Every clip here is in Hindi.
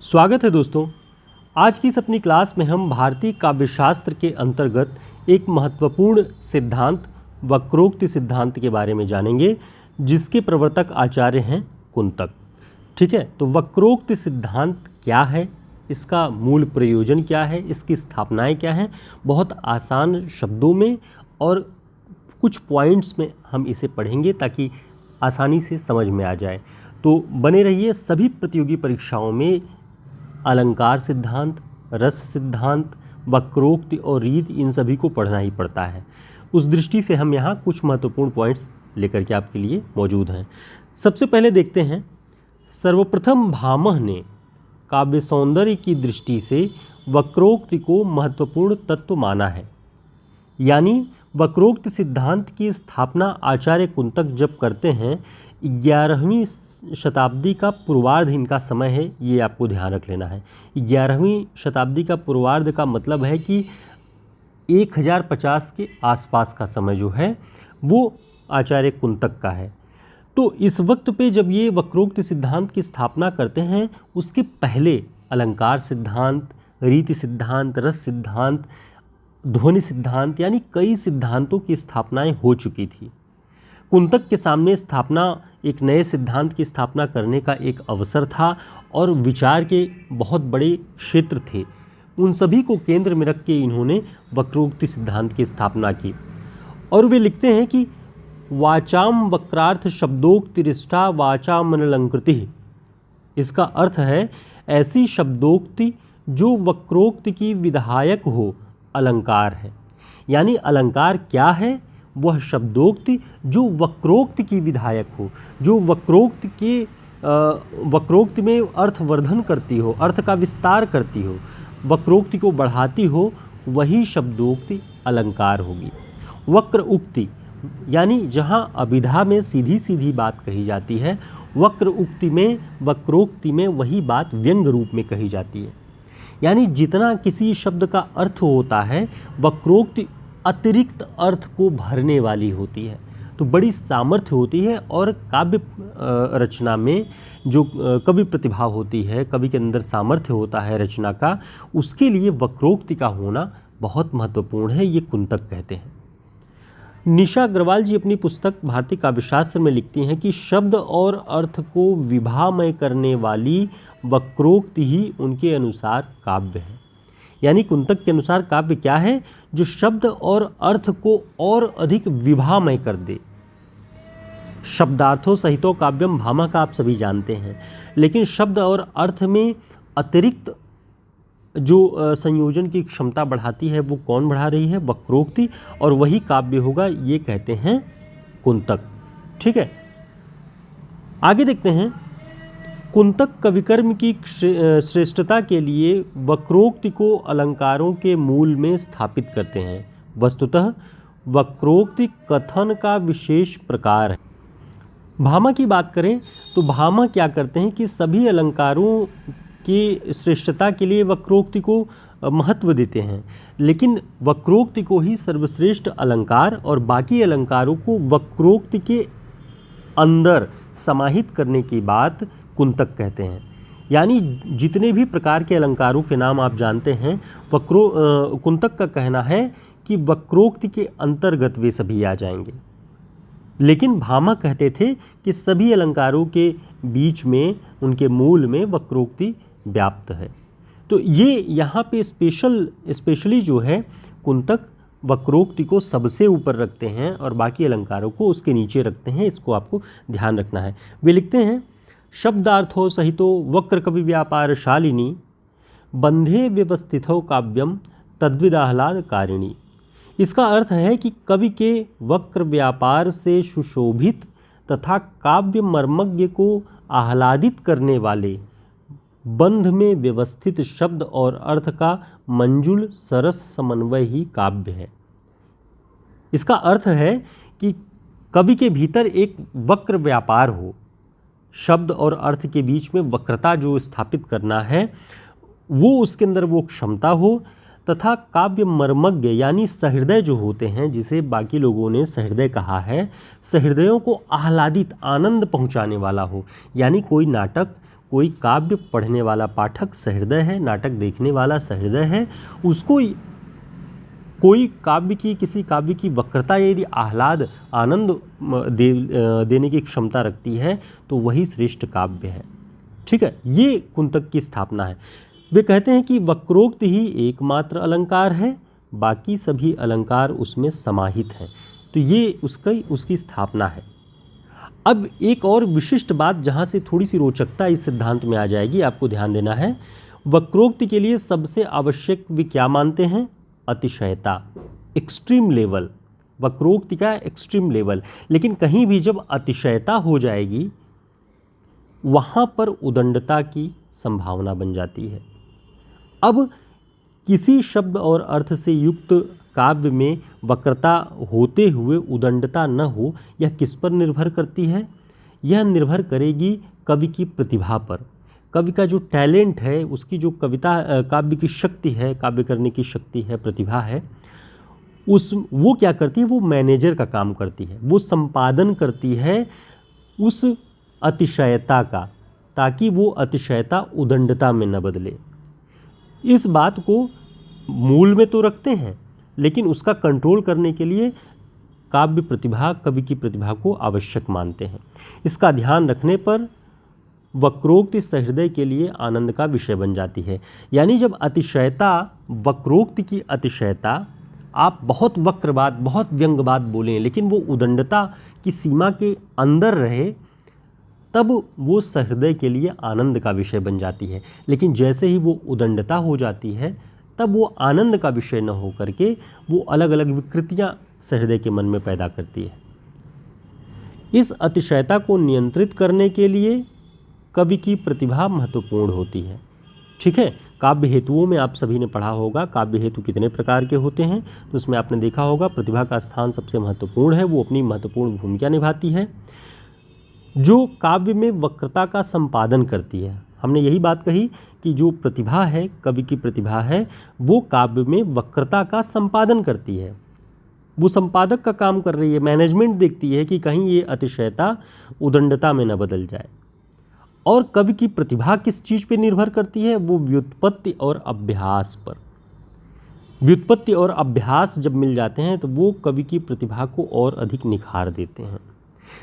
स्वागत है दोस्तों। आज की इस अपनी क्लास में हम भारतीय काव्यशास्त्र के अंतर्गत एक महत्वपूर्ण सिद्धांत वक्रोक्ति सिद्धांत के बारे में जानेंगे, जिसके प्रवर्तक आचार्य हैं कुंतक। ठीक है, तो वक्रोक्ति सिद्धांत क्या है, इसका मूल प्रयोजन क्या है, इसकी स्थापनाएं क्या हैं, बहुत आसान शब्दों में और कुछ पॉइंट्स में हम इसे पढ़ेंगे ताकि आसानी से समझ में आ जाए। तो बने रहिए। सभी प्रतियोगी परीक्षाओं में अलंकार सिद्धांत, रस सिद्धांत, वक्रोक्ति और रीति, इन सभी को पढ़ना ही पड़ता है। उस दृष्टि से हम यहाँ कुछ महत्वपूर्ण पॉइंट्स लेकर के आपके लिए मौजूद हैं। सबसे पहले देखते हैं, सर्वप्रथम भामह ने काव्य सौंदर्य की दृष्टि से वक्रोक्ति को महत्वपूर्ण तत्व माना है। यानी वक्रोक्ति सिद्धांत की स्थापना आचार्य कुंतक जब करते हैं, 11वीं शताब्दी का पूर्वार्ध इनका समय है, ये आपको ध्यान रख लेना है। 11वीं शताब्दी का पूर्वार्ध का मतलब है कि 1050 के आसपास का समय जो है वो आचार्य कुंतक का है। तो इस वक्त पे जब ये वक्रोक्ति सिद्धांत की स्थापना करते हैं, उसके पहले अलंकार सिद्धांत, रीति सिद्धांत, रस सिद्धांत, ध्वनि सिद्धांत, यानी कई सिद्धांतों की स्थापनाएं हो चुकी थी। कुंतक के सामने स्थापना एक नए सिद्धांत की स्थापना करने का एक अवसर था और विचार के बहुत बड़े क्षेत्र थे। उन सभी को केंद्र में रख के इन्होंने वक्रोक्ति सिद्धांत की स्थापना की। और वे लिखते हैं कि वाचाम वक्रार्थ शब्दोक्तिरिष्टा वाचामनलंकृति। इसका अर्थ है ऐसी शब्दोक्ति जो वक्रोक्ति की विधायक हो, अलंकार है। यानी अलंकार क्या है? वह शब्दोक्ति जो वक्रोक्ति की विधायक हो, जो वक्रोक्ति में अर्थवर्धन करती हो, अर्थ का विस्तार करती हो, वक्रोक्ति को बढ़ाती हो, वही शब्दोक्ति अलंकार होगी। वक्र उक्ति यानी जहाँ अभिधा में सीधी सीधी बात कही जाती है, वक्र उक्ति में, वक्रोक्ति में वही बात व्यंग रूप में कही जाती है। यानी जितना किसी शब्द का अर्थ होता है, वक्रोक्ति अतिरिक्त अर्थ को भरने वाली होती है। तो बड़ी सामर्थ्य होती है। और काव्य रचना में जो कवि प्रतिभा होती है, कवि के अंदर सामर्थ्य होता है रचना का, उसके लिए वक्रोक्ति का होना बहुत महत्वपूर्ण है, ये कुंतक कहते हैं। निशा अग्रवाल जी अपनी पुस्तक भारतीय काव्यशास्त्र में लिखती हैं कि शब्द और अर्थ को विभामय करने वाली वक्रोक्ति ही उनके अनुसार काव्य है। यानी कुंतक के अनुसार काव्य क्या है? जो शब्द और अर्थ को और अधिक विभामय कर दे। शब्दार्थों सहितो काव्यम भामह का आप सभी जानते हैं, लेकिन शब्द और अर्थ में अतिरिक्त जो संयोजन की क्षमता बढ़ाती है, वो कौन बढ़ा रही है? वक्रोक्ति। और वही काव्य होगा, ये कहते हैं कुंतक। ठीक है, आगे देखते हैं। कुंतक कविकर्म की श्रेष्ठता के लिए वक्रोक्ति को अलंकारों के मूल में स्थापित करते हैं। वस्तुतः वक्रोक्ति कथन का विशेष प्रकार है। भामह की बात करें तो भामह क्या करते हैं कि सभी अलंकारों की श्रेष्ठता के लिए वक्रोक्ति को महत्व देते हैं, लेकिन वक्रोक्ति को ही सर्वश्रेष्ठ अलंकार और बाकी अलंकारों को वक्रोक्ति के अंदर समाहित करने की बात कुंतक कहते हैं। यानी जितने भी प्रकार के अलंकारों के नाम आप जानते हैं, कुंतक का कहना है कि वक्रोक्ति के अंतर्गत वे सभी आ जाएंगे। लेकिन भामह कहते थे कि सभी अलंकारों के बीच में, उनके मूल में वक्रोक्ति व्याप्त है। तो ये यहाँ पे स्पेशली जो है कुंतक वक्रोक्ति को सबसे ऊपर रखते हैं और बाकी अलंकारों को उसके नीचे रखते हैं। इसको आपको ध्यान रखना है। वे लिखते हैं, शब्दार्थो सहितो वक्र कवि व्यापार शालिनी बंधे व्यवस्थितो काव्यम तद्विदाह्लाद कारिणी। इसका अर्थ है कि कवि के वक्र व्यापार से सुशोभित तथा काव्य मर्मज्ञ को आह्लादित करने वाले बंध में व्यवस्थित शब्द और अर्थ का मंजुल सरस समन्वय ही काव्य है। इसका अर्थ है कि कवि के भीतर एक वक्र व्यापार हो, शब्द और अर्थ के बीच में वक्रता जो स्थापित करना है, वो उसके अंदर वो क्षमता हो, तथा काव्य मर्मज्ञ यानी सहृदय जो होते हैं, जिसे बाकी लोगों ने सहृदय कहा है, सहृदयों को आह्लादित, आनंद पहुंचाने वाला हो। यानी कोई नाटक, कोई काव्य पढ़ने वाला पाठक सहृदय है, नाटक देखने वाला सहृदय है, उसको कोई काव्य की, किसी काव्य की वक्रता यदि आह्लाद आनंद देने की क्षमता रखती है तो वही श्रेष्ठ काव्य है। ठीक है, ये कुंतक की स्थापना है। वे कहते हैं कि वक्रोक्त ही एकमात्र अलंकार है, बाकी सभी अलंकार उसमें समाहित हैं। तो ये उसकी स्थापना है। अब एक और विशिष्ट बात जहाँ से थोड़ी सी रोचकता इस सिद्धांत में आ जाएगी, आपको ध्यान देना है। वक्रोक्ति के लिए सबसे आवश्यक वे क्या मानते हैं? अतिशयता, एक्सट्रीम लेवल, वक्रोक्ति का एक्सट्रीम लेवल। लेकिन कहीं भी जब अतिशयता हो जाएगी वहाँ पर उदंडता की संभावना बन जाती है। अब किसी शब्द और अर्थ से युक्त काव्य में वक्रता होते हुए उदंडता न हो, यह किस पर निर्भर करती है? यह निर्भर करेगी कवि की प्रतिभा पर। कवि का जो टैलेंट है, उसकी जो काव्य की शक्ति है, काव्य करने की शक्ति है, प्रतिभा है, वो क्या करती है? वो मैनेजर का काम करती है, वो संपादन करती है उस अतिशयता का, ताकि वो अतिशयता उदंडता में न बदले। इस बात को मूल में तो रखते हैं, लेकिन उसका कंट्रोल करने के लिए काव्य प्रतिभा, कवि की प्रतिभा को आवश्यक मानते हैं। इसका ध्यान रखने पर वक्रोक्ति सहृदय के लिए आनंद का विषय बन जाती है। यानी जब अतिशयता, वक्रोक्ति की अतिशयता, आप बहुत वक्र बात, बहुत व्यंग बात बोलें, लेकिन वो उदंडता की सीमा के अंदर रहे, तब वो सहृदय के लिए आनंद का विषय बन जाती है। लेकिन जैसे ही वो उदंडता हो जाती है, तब वो आनंद का विषय न हो करके वो अलग अलग विकृतियाँ सहृदय के मन में पैदा करती है। इस अतिशयता को नियंत्रित करने के लिए कवि की प्रतिभा महत्वपूर्ण होती है। ठीक है, काव्य हेतुओं में आप सभी ने पढ़ा होगा काव्य हेतु कितने प्रकार के होते हैं, तो उसमें आपने देखा होगा प्रतिभा का स्थान सबसे महत्वपूर्ण है, वो अपनी महत्वपूर्ण भूमिका निभाती है, जो काव्य में वक्रता का संपादन करती है। हमने यही बात कही कि जो प्रतिभा है, कवि की प्रतिभा है, वो काव्य में वक्रता का संपादन करती है, वो संपादक का काम कर रही है, मैनेजमेंट देखती है कि कहीं ये अतिशयता उदंडता में न बदल जाए। और कवि की प्रतिभा किस चीज़ पे निर्भर करती है? वो व्युत्पत्ति और अभ्यास पर। व्युत्पत्ति और अभ्यास जब मिल जाते हैं तो वो कवि की प्रतिभा को और अधिक निखार देते हैं।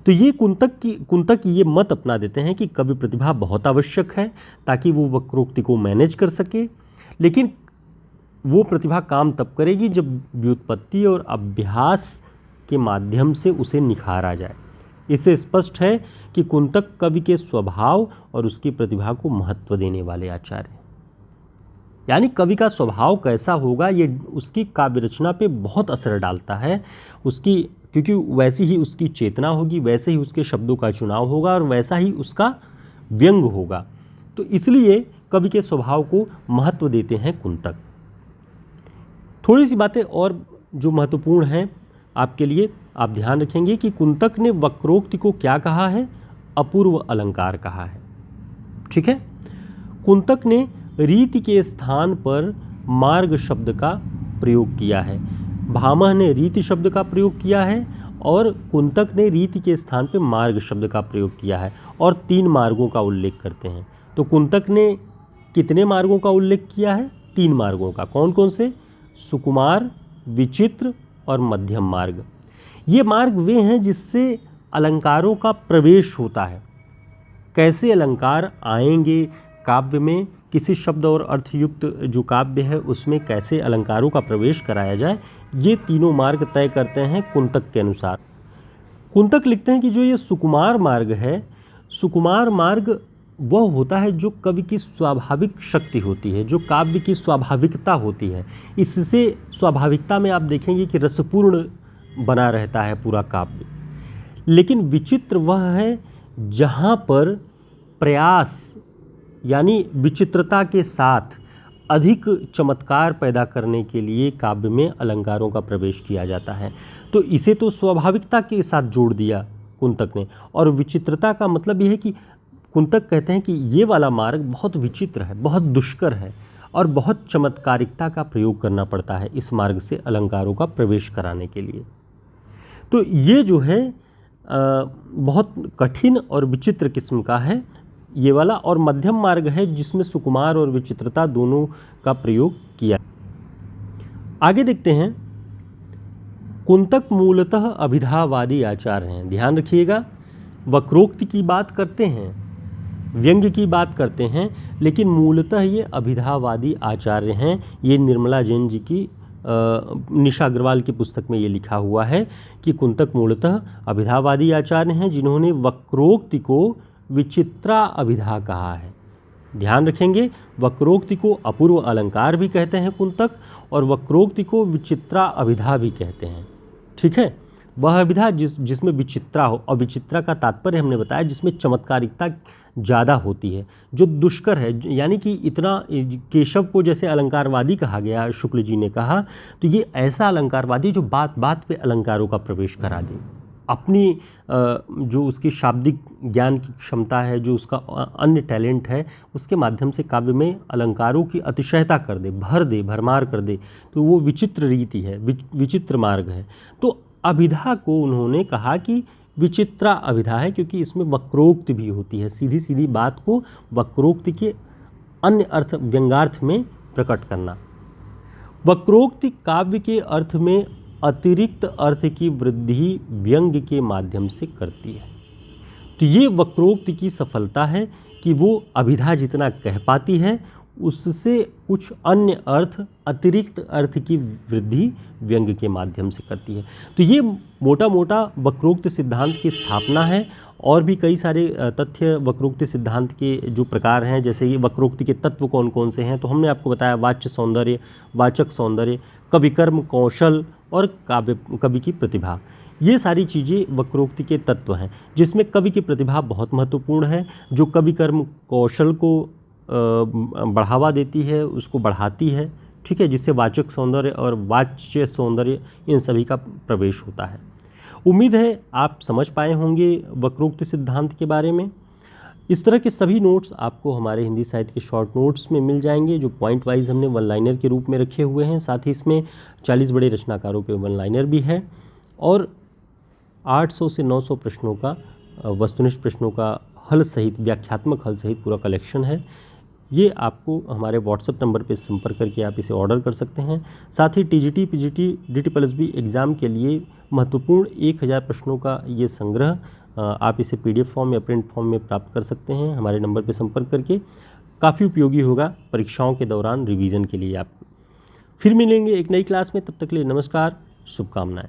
तो ये कुंतक ये मत अपना देते हैं कि कवि प्रतिभा बहुत आवश्यक है ताकि वो वक्रोक्ति को मैनेज कर सके, लेकिन वो प्रतिभा काम तब करेगी जब व्युत्पत्ति और अभ्यास के माध्यम से उसे निखारा जाए। इससे स्पष्ट है कि कुंतक कवि के स्वभाव और उसकी प्रतिभा को महत्व देने वाले आचार्य हैं। यानी कवि का स्वभाव कैसा होगा ये उसकी काव्य रचना पे बहुत असर डालता है, उसकी, क्योंकि वैसी ही उसकी चेतना होगी, वैसे ही उसके शब्दों का चुनाव होगा और वैसा ही उसका व्यंग होगा। तो इसलिए कवि के स्वभाव को महत्व देते हैं कुंतक। थोड़ी सी बातें और जो महत्वपूर्ण हैं आपके लिए, आप ध्यान रखेंगे कि कुंतक ने वक्रोक्ति को क्या कहा है? अपूर्व अलंकार कहा है। ठीक है, कुंतक ने रीति के स्थान पर मार्ग शब्द का प्रयोग किया है। भामह ने रीति शब्द का प्रयोग किया है और कुंतक ने रीति के स्थान पर मार्ग शब्द का प्रयोग किया है और 3 मार्गों का उल्लेख करते हैं। तो कुंतक ने कितने मार्गों का उल्लेख किया है? 3 मार्गों का। कौन कौन से? सुकुमार, विचित्र और मध्यम मार्ग। ये मार्ग वे हैं जिससे अलंकारों का प्रवेश होता है। कैसे अलंकार आएंगे काव्य में, किसी शब्द और अर्थयुक्त जो काव्य है उसमें कैसे अलंकारों का प्रवेश कराया जाए, ये तीनों मार्ग तय करते हैं कुंतक के अनुसार। कुंतक लिखते हैं कि जो ये सुकुमार मार्ग है, सुकुमार मार्ग वह होता है जो कवि की स्वाभाविक शक्ति होती है, जो काव्य की स्वाभाविकता होती है। इससे स्वाभाविकता में आप देखेंगे कि रसपूर्ण बना रहता है पूरा काव्य। लेकिन विचित्र वह है जहाँ पर प्रयास, यानी विचित्रता के साथ अधिक चमत्कार पैदा करने के लिए काव्य में अलंकारों का प्रवेश किया जाता है। तो इसे तो स्वाभाविकता के साथ जोड़ दिया कुंतक ने। और विचित्रता का मतलब यह है कि कुंतक कहते हैं कि ये वाला मार्ग बहुत विचित्र है, बहुत दुष्कर है और बहुत चमत्कारिकता का प्रयोग करना पड़ता है इस मार्ग से अलंकारों का प्रवेश कराने के लिए। तो ये जो है बहुत कठिन और विचित्र किस्म का है, ये वाला, और मध्यम मार्ग है जिसमें सुकुमार और विचित्रता दोनों का प्रयोग किया। आगे देखते हैं, कुंतक मूलतः अभिधावादी आचार्य हैं। ध्यान रखिएगा, वक्रोक्ति की बात करते हैं, व्यंग्य की बात करते हैं, लेकिन मूलतः ये अभिधावादी आचार्य हैं। ये निर्मला जैन जी की निशा अग्रवाल की पुस्तक में ये लिखा हुआ है कि कुंतक मूलतः अभिधावादी आचार्य हैं जिन्होंने वक्रोक्ति को विचित्रा अभिधा कहा है। ध्यान रखेंगे, वक्रोक्ति को अपूर्व अलंकार भी कहते हैं कुंतक, और वक्रोक्ति को विचित्रा अभिधा भी कहते हैं। ठीक है, वह अभिधा जिसमें विचित्रा हो, और विचित्रा का तात्पर्य हमने बताया जिसमें चमत्कारिकता ज़्यादा होती है, जो दुष्कर है, यानी कि इतना केशव को जैसे अलंकारवादी कहा गया, शुक्ल जी ने कहा, तो ये ऐसा अलंकारवादी जो बात बात पे अलंकारों का प्रवेश करा दे, अपनी जो उसकी शाब्दिक ज्ञान की क्षमता है, जो उसका अन्य टैलेंट है, उसके माध्यम से काव्य में अलंकारों की अतिशयता कर दे, भरमार कर दे, तो वो विचित्र रीति है, विचित्र मार्ग है। तो अभिधा को उन्होंने कहा कि विचित्रा अभिधा है, क्योंकि इसमें वक्रोक्ति भी होती है, सीधी सीधी बात को वक्रोक्ति के अन्य अर्थ, व्यंगार्थ में प्रकट करना। वक्रोक्ति काव्य के अर्थ में अतिरिक्त अर्थ की वृद्धि व्यंग्य के माध्यम से करती है। तो ये वक्रोक्ति की सफलता है कि वो अभिधा जितना कह पाती है, उससे कुछ अन्य अर्थ, अतिरिक्त अर्थ की वृद्धि व्यंग्य के माध्यम से करती है। तो ये मोटा मोटा वक्रोक्ति सिद्धांत की स्थापना है। और भी कई सारे तथ्य वक्रोक्ति सिद्धांत के जो प्रकार हैं, जैसे ये वक्रोक्ति के तत्व कौन कौन से हैं, तो हमने आपको बताया वाच्य सौंदर्य, वाचक सौंदर्य, कविकर्म कौशल और कवि की प्रतिभा। ये सारी चीज़ें वक्रोक्ति के तत्व हैं, जिसमें कवि की प्रतिभा बहुत महत्वपूर्ण है, जो कविकर्म कौशल को बढ़ावा देती है, उसको बढ़ाती है। ठीक है, जिससे वाचक सौंदर्य और वाच्य सौंदर्य इन सभी का प्रवेश होता है। उम्मीद है आप समझ पाए होंगे वक्रोक्ति सिद्धांत के बारे में। इस तरह के सभी नोट्स आपको हमारे हिंदी साहित्य के शॉर्ट नोट्स में मिल जाएंगे, जो पॉइंट वाइज हमने वन लाइनर के रूप में रखे हुए हैं। साथ ही इसमें 40 बड़े रचनाकारों के वन लाइनर भी है, और 800 से 900 प्रश्नों का, वस्तुनिष्ठ प्रश्नों का हल सहित, व्याख्यात्मक हल सहित पूरा कलेक्शन है। ये आपको हमारे व्हाट्सएप नंबर पर संपर्क करके आप इसे ऑर्डर कर सकते हैं। साथ ही टीजीटी, पीजीटी, डीटीपीएसबी एग्ज़ाम के लिए महत्वपूर्ण 1000 प्रश्नों का ये संग्रह आप इसे पीडीएफ फॉर्म या प्रिंट फॉर्म में प्राप्त कर सकते हैं हमारे नंबर पर संपर्क करके। काफ़ी उपयोगी होगा परीक्षाओं के दौरान रिवीजन के लिए आपको। फिर मिलेंगे एक नई क्लास में, तब तक के लिए नमस्कार, शुभकामनाएँ।